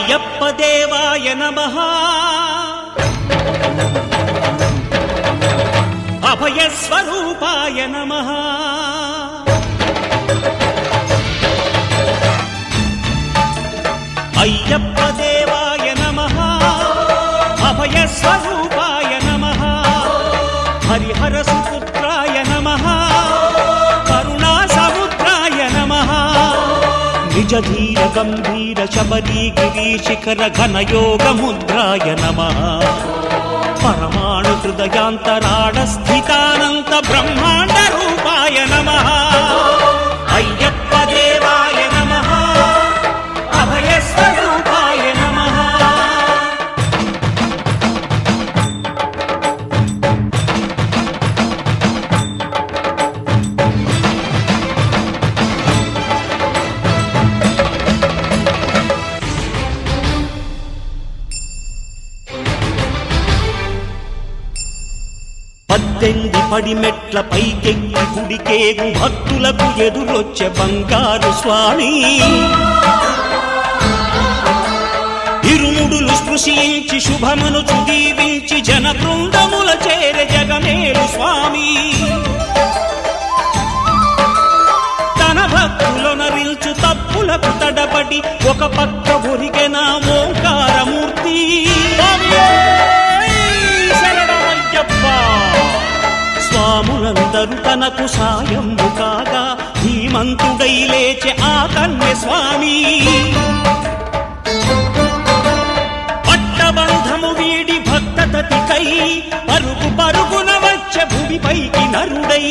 అయ్యప్ప దేవాయ నమః అభయ స్వరూపాయ నమః అయ్యప్ప దేవాయ నమః అభయ స్వరూపాయ నమః హరిహర సుపుత్రాయ నమః కరుణా సముద్రాయ నమః నిజ ధీర గంభీర శబరీ గిరి శిఖర ఘన యోగ ముద్రాయ నమః పరమాణు హృదయాంతరాళ స్థితానంత బ్రహ్మాండ రూపాయ నమః అయ్యప్ప దేవాయ నమః అభయ స్వరూపాయ నమః పద్దెంది పడిమెట్ల పైకెక్కి గుడికేగు భక్తులకు ఎదురొచ్చే బంగారు స్వామి ఇరుముడులు స్పృశించి శుభమును చుదీవించి జన బృందముల చేరే జగమేలు స్వామి తన భక్తులొనరిల్చు తప్పులకు తడబడి ఒక పక్క ఒరిగెన ఓంకారమూర్తి స్వాములందరూ తనకు సాయము కాగా ధీమంతుడై లేచె ఆ కన్య స్వామి పట్టబంధము వీడి భక్తతతికై పరుగు పరుగున వచ్చే భూమిపైకి నరుడై